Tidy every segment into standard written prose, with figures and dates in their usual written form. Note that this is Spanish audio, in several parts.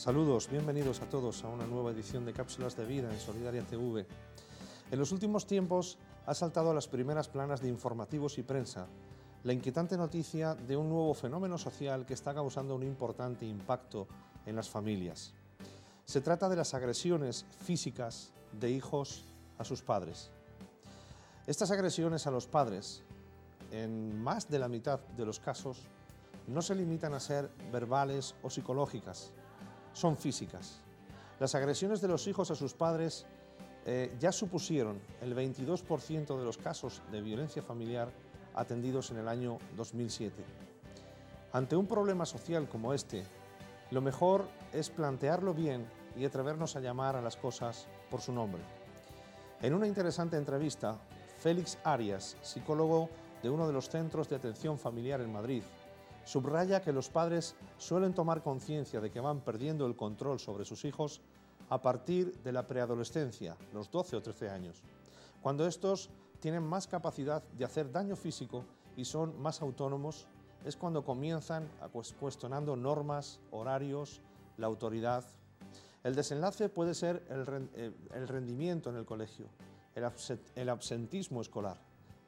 Saludos, bienvenidos a todos a una nueva edición de Cápsulas de Vida en Solidaria TV. En los últimos tiempos ha saltado a las primeras planas de informativos y prensa la inquietante noticia de un nuevo fenómeno social que está causando un importante impacto en las familias. Se trata de las agresiones físicas de hijos a sus padres. Estas agresiones a los padres, en más de la mitad de los casos, no se limitan a ser verbales o psicológicas, son físicas. Las agresiones de los hijos a sus padres ya supusieron el 22% de los casos de violencia familiar atendidos en el año 2007. Ante un problema social como este, lo mejor es plantearlo bien y atrevernos a llamar a las cosas por su nombre. En una interesante entrevista, Félix Arias, psicólogo de uno de los centros de atención familiar en Madrid, subraya que los padres suelen tomar conciencia de que van perdiendo el control sobre sus hijos a partir de la preadolescencia, los 12 o 13 años, cuando estos tienen más capacidad de hacer daño físico y son más autónomos. Es cuando comienzan cuestionando normas, horarios, la autoridad. El desenlace puede ser el rendimiento en el colegio, el absentismo escolar,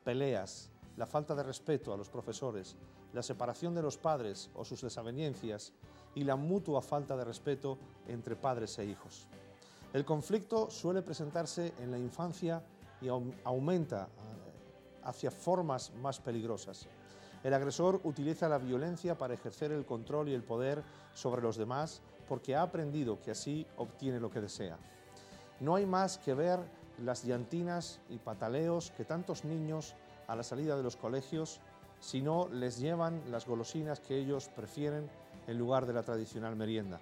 peleas, la falta de respeto a los profesores, la separación de los padres o sus desavenencias y la mutua falta de respeto entre padres e hijos. El conflicto suele presentarse en la infancia y aumenta hacia formas más peligrosas. El agresor utiliza la violencia para ejercer el control y el poder sobre los demás porque ha aprendido que así obtiene lo que desea. No hay más que ver las llantinas y pataleos que tantos niños a la salida de los colegios, si no les llevan las golosinas que ellos prefieren en lugar de la tradicional merienda.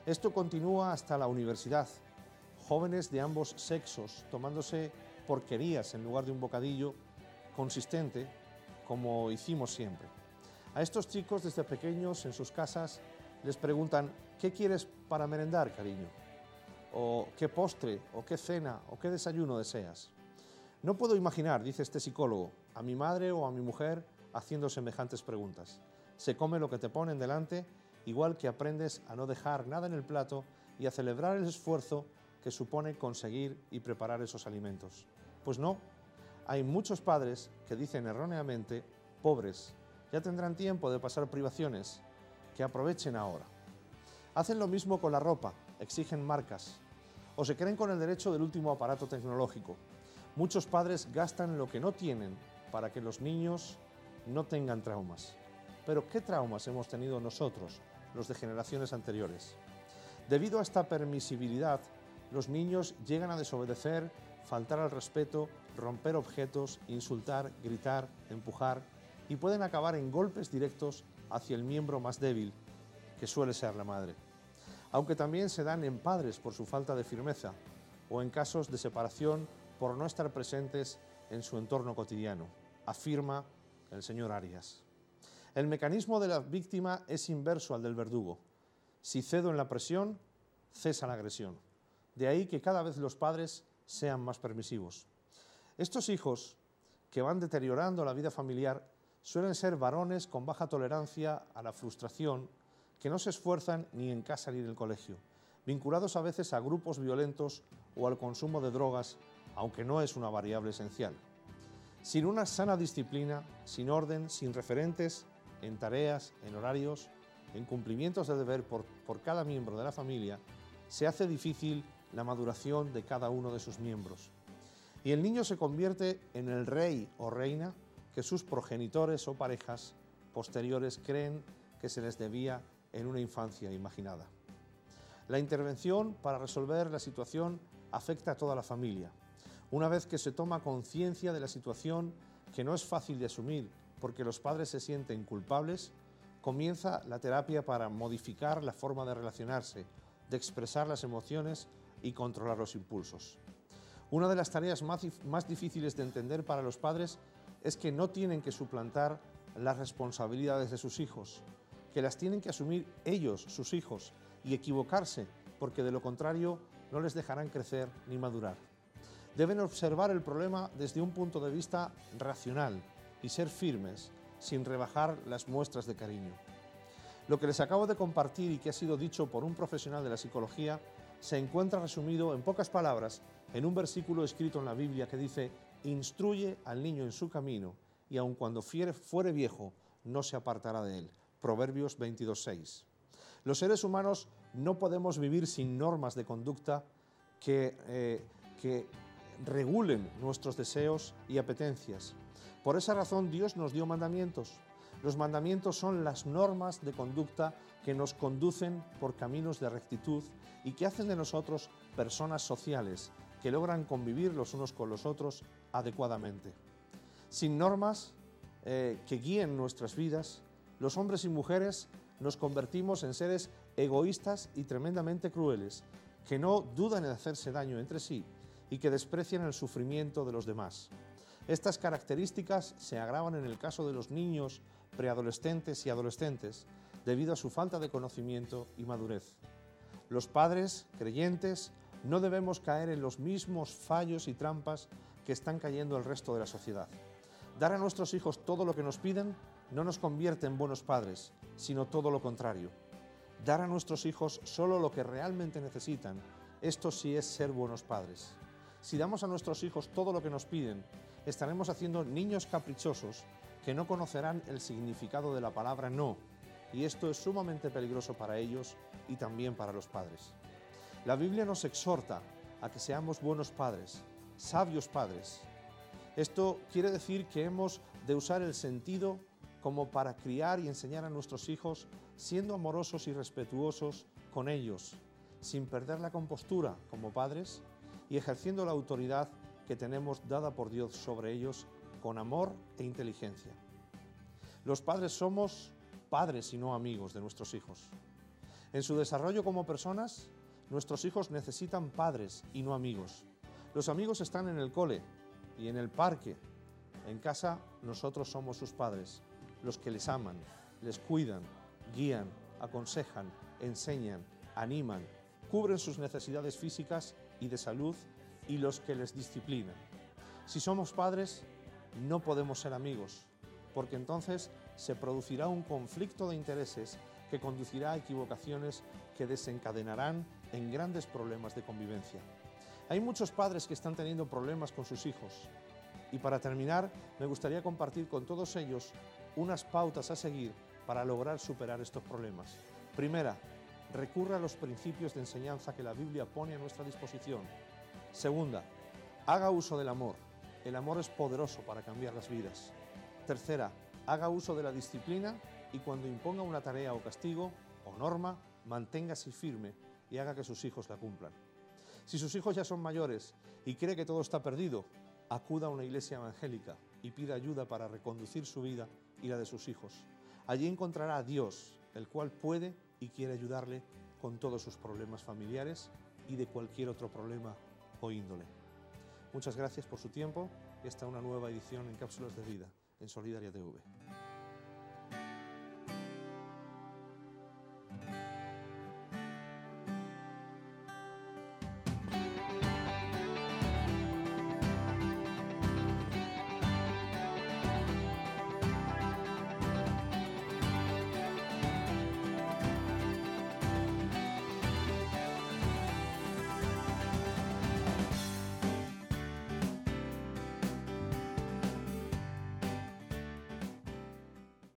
Esto continúa hasta la universidad. Jóvenes de ambos sexos tomándose porquerías en lugar de un bocadillo consistente, como hicimos siempre. A estos chicos desde pequeños en sus casas les preguntan: ¿qué quieres para merendar, cariño? O ¿qué postre, o qué cena, o qué desayuno deseas? No puedo imaginar, dice este psicólogo, a mi madre o a mi mujer haciendo semejantes preguntas. Se come lo que te ponen delante, igual que aprendes a no dejar nada en el plato y a celebrar el esfuerzo que supone conseguir y preparar esos alimentos. Pues no, hay muchos padres que dicen erróneamente: pobres, ya tendrán tiempo de pasar privaciones, que aprovechen ahora. Hacen lo mismo con la ropa, exigen marcas, o se creen con el derecho del último aparato tecnológico. Muchos padres gastan lo que no tienen para que los niños no tengan traumas. Pero ¿qué traumas hemos tenido nosotros, los de generaciones anteriores? Debido a esta permisibilidad, los niños llegan a desobedecer, faltar al respeto, romper objetos, insultar, gritar, empujar y pueden acabar en golpes directos hacia el miembro más débil, que suele ser la madre. Aunque también se dan en padres por su falta de firmeza o en casos de separación por no estar presentes en su entorno cotidiano, afirma el señor Arias. El mecanismo de la víctima es inverso al del verdugo. Si cedo en la presión, cesa la agresión. De ahí que cada vez los padres sean más permisivos. Estos hijos, que van deteriorando la vida familiar, suelen ser varones con baja tolerancia a la frustración, que no se esfuerzan ni en casa ni en el colegio, vinculados a veces a grupos violentos o al consumo de drogas, aunque no es una variable esencial. Sin una sana disciplina, sin orden, sin referentes en tareas, en horarios, en cumplimientos de deber por cada miembro de la familia, se hace difícil la maduración de cada uno de sus miembros. Y el niño se convierte en el rey o reina que sus progenitores o parejas posteriores creen que se les debía en una infancia imaginada. La intervención para resolver la situación afecta a toda la familia. Una vez que se toma conciencia de la situación, que no es fácil de asumir porque los padres se sienten culpables, comienza la terapia para modificar la forma de relacionarse, de expresar las emociones y controlar los impulsos. Una de las tareas más difíciles de entender para los padres es que no tienen que suplantar las responsabilidades de sus hijos, que las tienen que asumir ellos, sus hijos, y equivocarse, porque de lo contrario no les dejarán crecer ni madurar. Deben observar el problema desde un punto de vista racional y ser firmes, sin rebajar las muestras de cariño. Lo que les acabo de compartir y que ha sido dicho por un profesional de la psicología se encuentra resumido en pocas palabras en un versículo escrito en la Biblia que dice: instruye al niño en su camino y aun cuando fuere viejo no se apartará de él. Proverbios 22:6. Los seres humanos no podemos vivir sin normas de conducta que regulen nuestros deseos y apetencias. Por esa razón Dios nos dio mandamientos. Los mandamientos son las normas de conducta que nos conducen por caminos de rectitud y que hacen de nosotros personas sociales que logran convivir los unos con los otros adecuadamente. Sin normas que guíen nuestras vidas, los hombres y mujeres nos convertimos en seres egoístas y tremendamente crueles, que no dudan en hacerse daño entre sí y que desprecian el sufrimiento de los demás. Estas características se agravan en el caso de los niños, preadolescentes y adolescentes, debido a su falta de conocimiento y madurez. Los padres creyentes no debemos caer en los mismos fallos y trampas que están cayendo el resto de la sociedad. Dar a nuestros hijos todo lo que nos piden no nos convierte en buenos padres, sino todo lo contrario. Dar a nuestros hijos solo lo que realmente necesitan, esto sí es ser buenos padres. Si damos a nuestros hijos todo lo que nos piden, estaremos haciendo niños caprichosos que no conocerán el significado de la palabra no, y esto es sumamente peligroso para ellos y también para los padres. La Biblia nos exhorta a que seamos buenos padres, sabios padres. Esto quiere decir que hemos de usar el sentido como para criar y enseñar a nuestros hijos siendo amorosos y respetuosos con ellos, sin perder la compostura como padres y ejerciendo la autoridad que tenemos dada por Dios sobre ellos con amor e inteligencia. Los padres somos padres y no amigos de nuestros hijos. En su desarrollo como personas, nuestros hijos necesitan padres y no amigos. Los amigos están en el cole y en el parque. En casa, nosotros somos sus padres, los que les aman, les cuidan, guían, aconsejan, enseñan, animan, cubren sus necesidades físicas y de salud y los que les disciplinan. Si somos padres, no podemos ser amigos, porque entonces se producirá un conflicto de intereses que conducirá a equivocaciones que desencadenarán en grandes problemas de convivencia. Hay muchos padres que están teniendo problemas con sus hijos y para terminar me gustaría compartir con todos ellos unas pautas a seguir para lograr superar estos problemas. Primera, recurra a los principios de enseñanza que la Biblia pone a nuestra disposición. Segunda, haga uso del amor. El amor es poderoso para cambiar las vidas. Tercera, haga uso de la disciplina y cuando imponga una tarea o castigo o norma, manténgase firme y haga que sus hijos la cumplan. Si sus hijos ya son mayores y cree que todo está perdido, acuda a una iglesia evangélica y pida ayuda para reconducir su vida y la de sus hijos. Allí encontrará a Dios, el cual puede y quiere ayudarle con todos sus problemas familiares y de cualquier otro problema o índole. Muchas gracias por su tiempo y hasta una nueva edición en Cápsulas de Vida en Solidaria TV.